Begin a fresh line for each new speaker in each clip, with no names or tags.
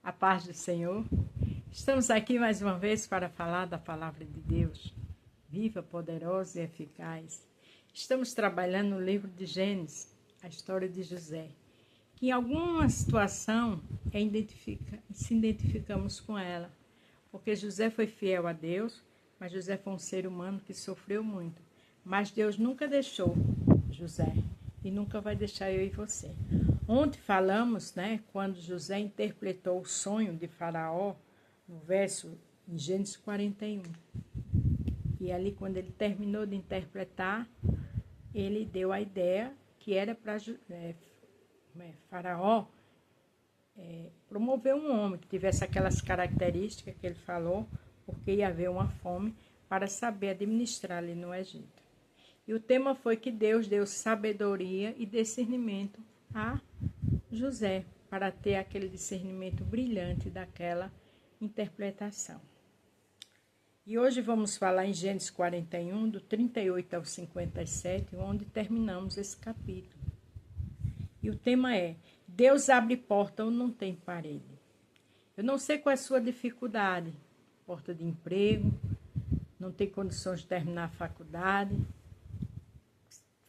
A paz do Senhor. Estamos aqui mais uma vez para falar da palavra de Deus, viva, poderosa e eficaz. Estamos trabalhando no livro de Gênesis, a história de José, que em alguma situação se identificamos com ela, porque José foi fiel a Deus, mas José foi um ser humano que sofreu muito. Mas Deus nunca deixou José e nunca vai deixar eu e você. Ontem falamos, quando José interpretou o sonho de Faraó, no verso em Gênesis 41. E ali, quando ele terminou de interpretar, ele deu a ideia que era para Faraó promover um homem que tivesse aquelas características que ele falou, porque ia haver uma fome para saber administrar ali no Egito. E o tema foi que Deus deu sabedoria e discernimento a José, para ter aquele discernimento brilhante daquela interpretação. E hoje vamos falar em Gênesis 41, do 38 ao 57, onde terminamos esse capítulo. E o tema é: Deus abre porta ou não tem parede? Eu não sei qual é a sua dificuldade. Porta de emprego, não tem condições de terminar a faculdade,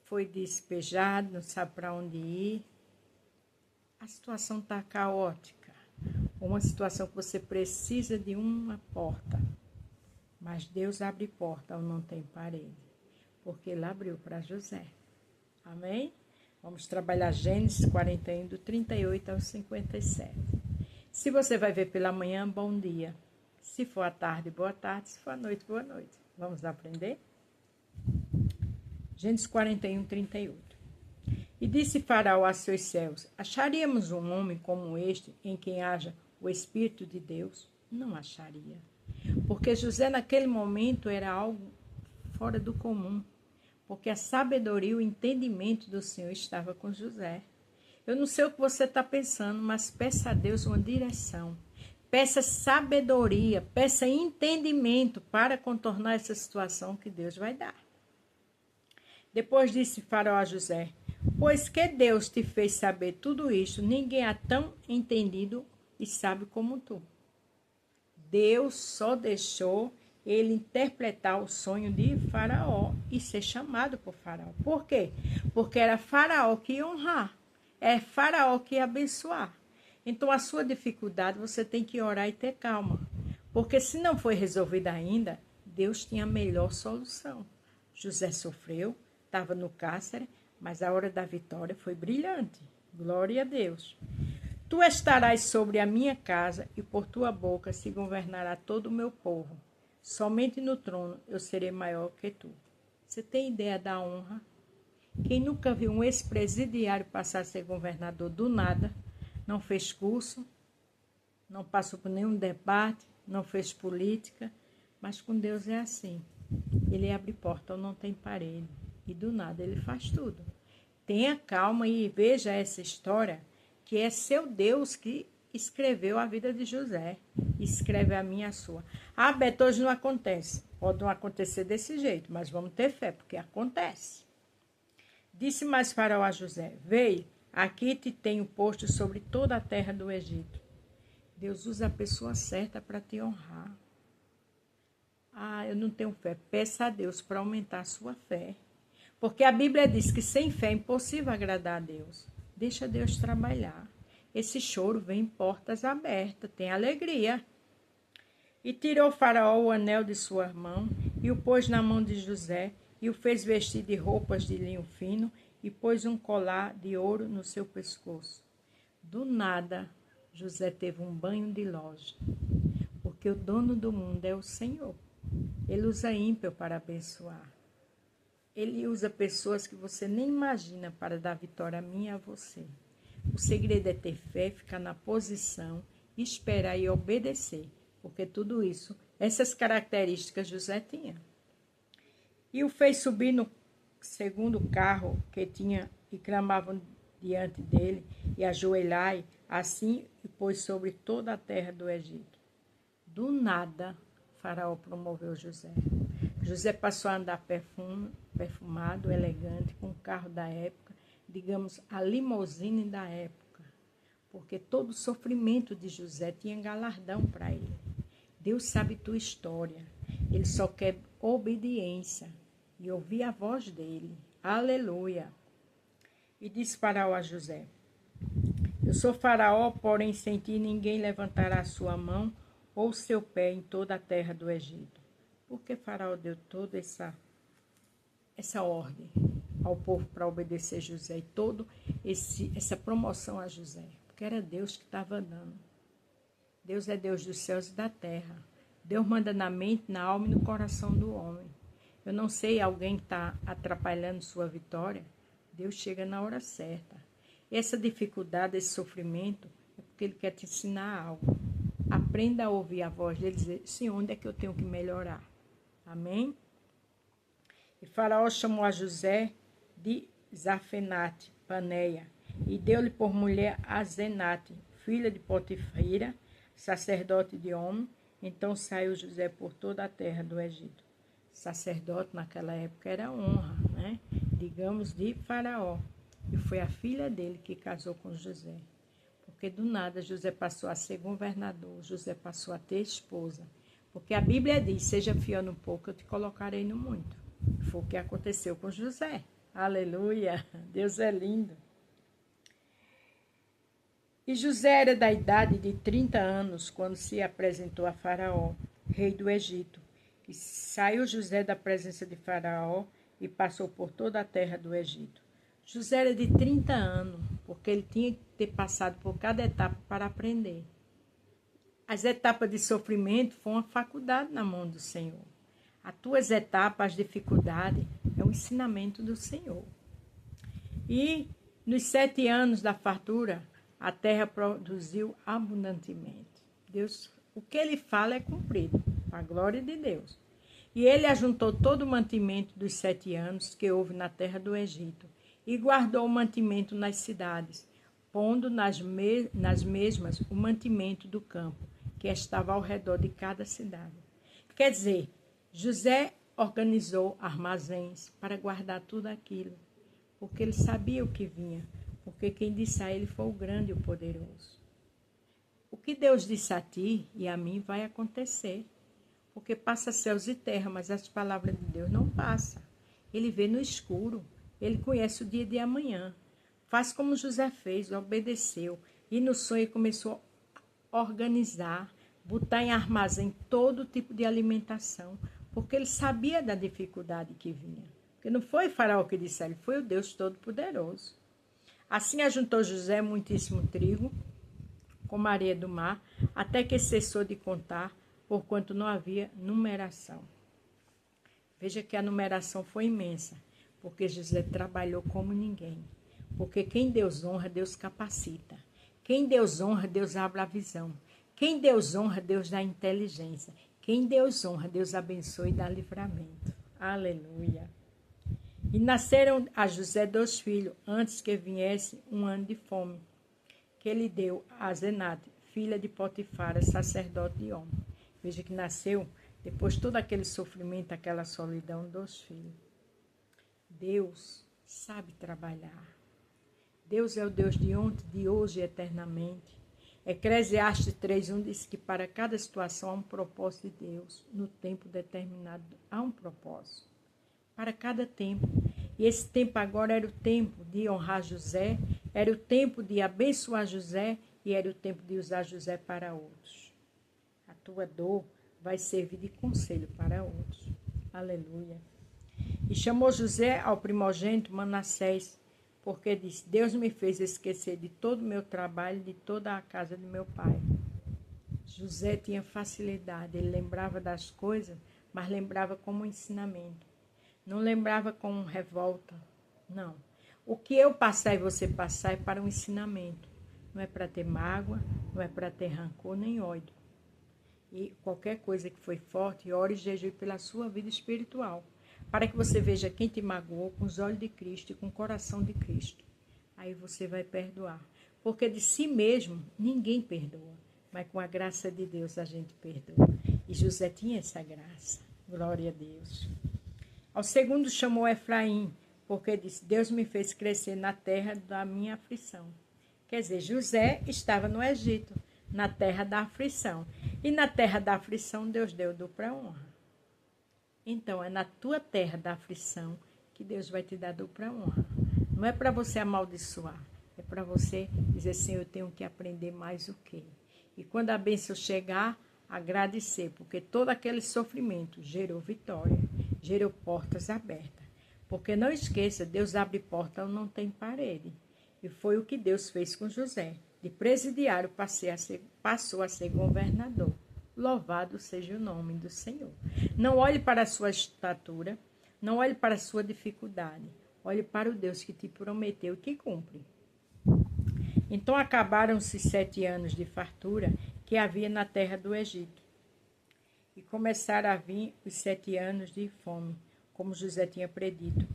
foi despejado, não sabe para onde ir. A situação está caótica. Uma situação que você precisa de uma porta. Mas Deus abre porta ou não tem parede. Porque Ele abriu para José. Amém? Vamos trabalhar Gênesis 41, do 38 ao 57. Se você vai ver pela manhã, bom dia. Se for à tarde, boa tarde. Se for à noite, boa noite. Vamos aprender? Gênesis 41, 38. E disse Faraó a seus servos: acharíamos um homem como este, em quem haja o Espírito de Deus? Não acharia. Porque José naquele momento era algo fora do comum. Porque a sabedoria e o entendimento do Senhor estava com José. Eu não sei o que você está pensando, mas peça a Deus uma direção. Peça sabedoria, peça entendimento para contornar essa situação que Deus vai dar. Depois disse Faraó a José: pois que Deus te fez saber tudo isso, ninguém é tão entendido e sábio como tu. Deus só deixou ele interpretar o sonho de Faraó e ser chamado por Faraó. Por quê? Porque era Faraó que ia honrar, é Faraó que ia abençoar. Então, a sua dificuldade, você tem que orar e ter calma. Porque se não foi resolvida ainda, Deus tinha a melhor solução. José sofreu, estava no cárcere, mas a hora da vitória foi brilhante. Glória a Deus. Tu estarás sobre a minha casa e por tua boca se governará todo o meu povo. Somente no trono eu serei maior que tu. Você tem ideia da honra? Quem nunca viu um ex-presidiário passar a ser governador do nada, não fez curso, não passou por nenhum debate, não fez política, mas com Deus é assim. Ele abre porta ou não tem parede. E do nada ele faz tudo. Tenha calma e veja essa história, que é seu Deus que escreveu a vida de José. Escreve a minha e a sua. Ah, Beto, hoje não acontece. Pode não acontecer desse jeito, mas vamos ter fé, porque acontece. Disse mais Faraó a José: veio, aqui te tenho posto sobre toda a terra do Egito. Deus usa a pessoa certa para te honrar. Ah, eu não tenho fé. Peça a Deus para aumentar a sua fé. Porque a Bíblia diz que sem fé é impossível agradar a Deus. Deixa Deus trabalhar. Esse choro vem em portas abertas, tem alegria. E tirou Faraó o anel de sua mão e o pôs na mão de José e o fez vestir de roupas de linho fino e pôs um colar de ouro no seu pescoço. Do nada, José teve um banho de loja, porque o dono do mundo é o Senhor. Ele usa ímpio para abençoar. Ele usa pessoas que você nem imagina para dar vitória a mim e a você. O segredo é ter fé, ficar na posição, esperar e obedecer. Porque tudo isso, essas características José tinha. E o fez subir no segundo carro que tinha e clamavam diante dele e ajoelhai, assim e pôs sobre toda a terra do Egito. Do nada, Faraó promoveu José. José passou a andar perfumado, elegante, com o carro da época, digamos, a limousine da época. porque todo o sofrimento de José tinha galardão para ele. Deus sabe tua história. Ele só quer obediência e ouvir a voz dele. Aleluia. E disse Faraó a José: eu sou Faraó, porém sem ti ninguém levantará sua mão ou seu pé em toda a terra do Egito. Por que Faraó deu toda essa ordem ao povo para obedecer José e toda essa promoção a José? Porque era Deus que estava dando. Deus é Deus dos céus e da terra. Deus manda na mente, na alma e no coração do homem. Eu não sei, alguém que está atrapalhando sua vitória, Deus chega na hora certa. Essa dificuldade, esse sofrimento, é porque Ele quer te ensinar algo. Aprenda a ouvir a voz dele e dizer, sim, onde é que eu tenho que melhorar? Amém? E Faraó chamou a José de Zafenate, Paneia, e deu-lhe por mulher a Zenate, filha de Potifera, sacerdote de On. Então saiu José por toda a terra do Egito. Sacerdote naquela época era honra, né? Digamos, de Faraó. E foi a filha dele que casou com José. Porque do nada José passou a ser governador, José passou a ter esposa. Porque a Bíblia diz, seja fiel no pouco, eu te colocarei no muito. Foi o que aconteceu com José. Aleluia! Deus é lindo. E José era da idade de 30 anos, quando se apresentou a Faraó, rei do Egito. E saiu José da presença de Faraó e passou por toda a terra do Egito. José era de 30 anos, porque ele tinha que ter passado por cada etapa para aprender. As etapas de sofrimento foram uma faculdade na mão do Senhor. As tuas etapas, as dificuldades, é um ensinamento do Senhor. E nos 7 anos da fartura, a terra produziu abundantemente. Deus, o que Ele fala é cumprido, para a glória de Deus. E Ele ajuntou todo o mantimento dos 7 anos que houve na terra do Egito, e guardou o mantimento nas cidades, pondo nas mesmas o mantimento do campo, que estava ao redor de cada cidade. Quer dizer, José organizou armazéns para guardar tudo aquilo, porque ele sabia o que vinha, porque quem disse a ele foi o grande e o poderoso. O que Deus disse a ti e a mim vai acontecer, porque passa céus e terra, mas as palavras de Deus não passam. Ele vê no escuro. Ele conhece o dia de amanhã. Faz como José fez, obedeceu. E no sonho começou a organizar, botar em armazém todo tipo de alimentação, porque ele sabia da dificuldade que vinha. Porque não foi Faraó que disse a ele, foi o Deus Todo-Poderoso. Assim ajuntou José muitíssimo trigo, como a areia do mar, até que cessou de contar, porquanto não havia numeração. Veja que a numeração foi imensa. Porque José trabalhou como ninguém. Porque quem Deus honra, Deus capacita. Quem Deus honra, Deus abre a visão. Quem Deus honra, Deus dá inteligência. Quem Deus honra, Deus abençoa e dá livramento. Aleluia. E nasceram a José 2 filhos, antes que viesse um ano de fome, que ele deu a Zenate, filha de Potifara, sacerdote de On. Veja que nasceu, depois de todo aquele sofrimento, aquela solidão, 2 filhos. Deus sabe trabalhar. Deus é o Deus de ontem, de hoje e eternamente. Eclesiastes 3:1 diz que para cada situação há um propósito de Deus. No tempo determinado há um propósito. Para cada tempo. E esse tempo agora era o tempo de honrar José, era o tempo de abençoar José e era o tempo de usar José para outros. A tua dor vai servir de conselho para outros. Aleluia. E chamou José ao primogênito Manassés, porque disse, Deus me fez esquecer de todo o meu trabalho, de toda a casa de meu pai. José tinha facilidade, ele lembrava das coisas, mas lembrava como um ensinamento. Não lembrava como revolta, não. O que eu passar e você passar é para um ensinamento. Não é para ter mágoa, não é para ter rancor nem ódio. E qualquer coisa que foi forte, ore e jejue pela sua vida espiritual. Para que você veja quem te magoou com os olhos de Cristo e com o coração de Cristo. Aí você vai perdoar. Porque de si mesmo ninguém perdoa. Mas com a graça de Deus a gente perdoa. E José tinha essa graça. Glória a Deus. Ao segundo chamou Efraim, porque disse, Deus me fez crescer na terra da minha aflição. Quer dizer, José estava no Egito, na terra da aflição. E na terra da aflição, Deus deu dupla honra. Então, é na tua terra da aflição que Deus vai te dar dupla honra. Não é para você amaldiçoar, é para você dizer assim, eu tenho que aprender mais o quê? E quando a bênção chegar, agradecer, porque todo aquele sofrimento gerou vitória, gerou portas abertas. Porque não esqueça, Deus abre porta onde não tem parede. E foi o que Deus fez com José. De presidiário passou a ser governador. Louvado seja o nome do Senhor. Não olhe para a sua estatura, não olhe para a sua dificuldade. Olhe para o Deus que te prometeu e que cumpre. Então acabaram-se 7 anos de fartura que havia na terra do Egito. E começaram a vir os 7 anos de fome, como José tinha predito.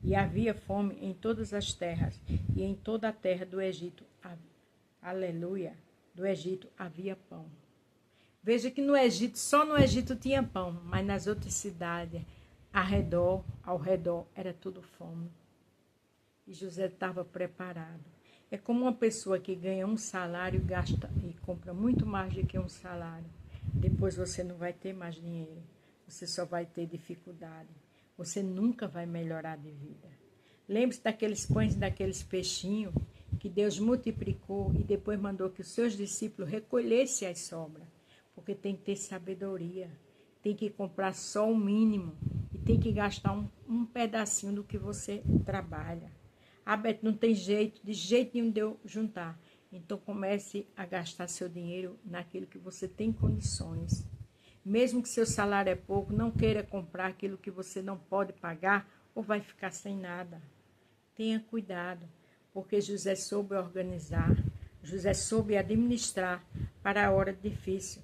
E havia fome em todas as terras, e em toda a terra do Egito, aleluia, do Egito havia pão. Veja que no Egito, só no Egito tinha pão, mas nas outras cidades, ao redor, era tudo fome. E José estava preparado. É como uma pessoa que ganha um salário, gasta e compra muito mais do que um salário. Depois você não vai ter mais dinheiro. Você só vai ter dificuldade. Você nunca vai melhorar de vida. Lembre-se daqueles pães e daqueles peixinhos que Deus multiplicou e depois mandou que os seus discípulos recolhessem as sobras. Porque tem que ter sabedoria. Tem que comprar só o mínimo. E tem que gastar um pedacinho do que você trabalha. Ah, Beto, não tem jeito, de jeito nenhum de eu juntar. Então comece a gastar seu dinheiro naquilo que você tem condições. Mesmo que seu salário é pouco, não queira comprar aquilo que você não pode pagar ou vai ficar sem nada. Tenha cuidado, porque José soube organizar, José soube administrar para a hora difícil.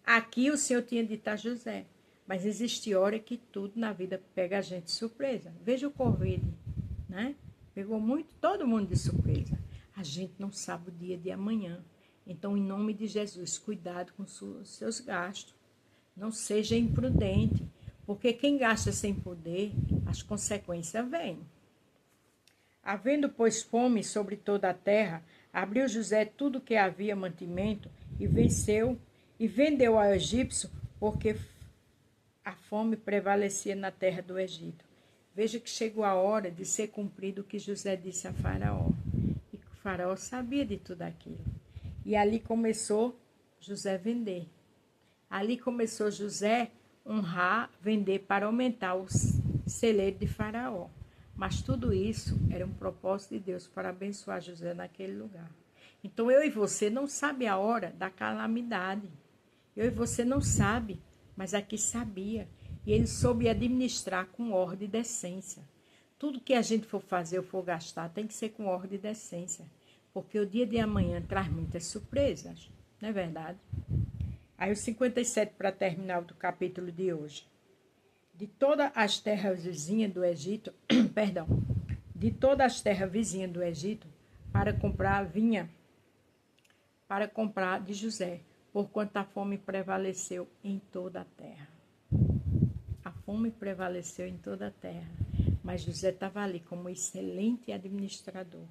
Aqui o Senhor tinha dito a José, mas existe hora que tudo na vida pega a gente de surpresa. Veja o Covid, né? Pegou todo mundo de surpresa. A gente não sabe o dia de amanhã. Então, em nome de Jesus, cuidado com os seus gastos. Não seja imprudente, porque quem gasta sem poder, as consequências vêm. Havendo, pois, fome sobre toda a terra, abriu José tudo que havia mantimento e vendeu ao egípcio, porque a fome prevalecia na terra do Egito. Veja que chegou a hora de ser cumprido o que José disse a Faraó. E o Faraó sabia de tudo aquilo. E ali começou José a vender. Ali começou José honrar, vender para aumentar o celeiro de Faraó. Mas tudo isso era um propósito de Deus para abençoar José naquele lugar. Então eu e você não sabe a hora da calamidade. Eu e você não sabe, mas aqui sabia. E ele soube administrar com ordem e decência. Tudo que a gente for fazer ou for gastar tem que ser com ordem e decência. Porque o dia de amanhã traz muitas surpresas. Não é verdade? Aí o 57 para terminar do capítulo de hoje. De todas as terras vizinhas do Egito, de todas as terras vizinhas do Egito, para comprar vinha, para comprar de José, porquanto a fome prevaleceu em toda a terra. A fome prevaleceu em toda a terra, mas José estava ali como excelente administrador.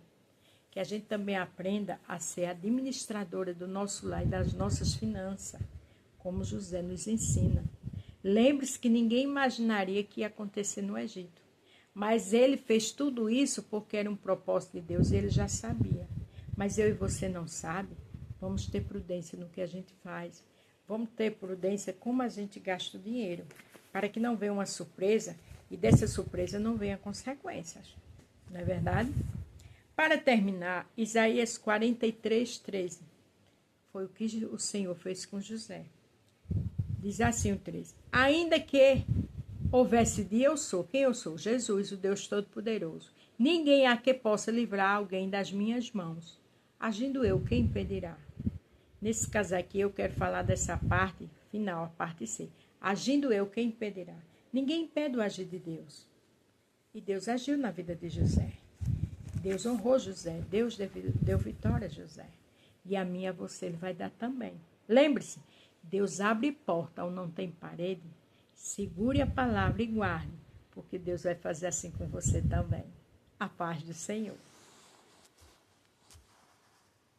Que a gente também aprenda a ser administradora do nosso lar e das nossas finanças, como José nos ensina. Lembre-se que ninguém imaginaria que ia acontecer no Egito, mas ele fez tudo isso porque era um propósito de Deus, ele já sabia. Mas eu e você não sabe, vamos ter prudência no que a gente faz, vamos ter prudência como a gente gasta o dinheiro, para que não venha uma surpresa e dessa surpresa não venha consequências. Não é verdade? Para terminar, Isaías 43, 13. Foi o que o Senhor fez com José. Diz assim o 13. Ainda que houvesse dia, eu sou. Quem eu sou? Jesus, o Deus Todo-Poderoso. Ninguém há que possa livrar alguém das minhas mãos. Agindo eu, quem impedirá? Nesse caso aqui, eu quero falar dessa parte final, a parte C. Agindo eu, quem impedirá? Ninguém impede o agir de Deus. E Deus agiu na vida de José. Deus honrou José. Deus deu vitória a José. E a minha, você, ele vai dar também. Lembre-se, Deus abre porta onde não tem parede. Segure a palavra e guarde, porque Deus vai fazer assim com você também. A paz do Senhor.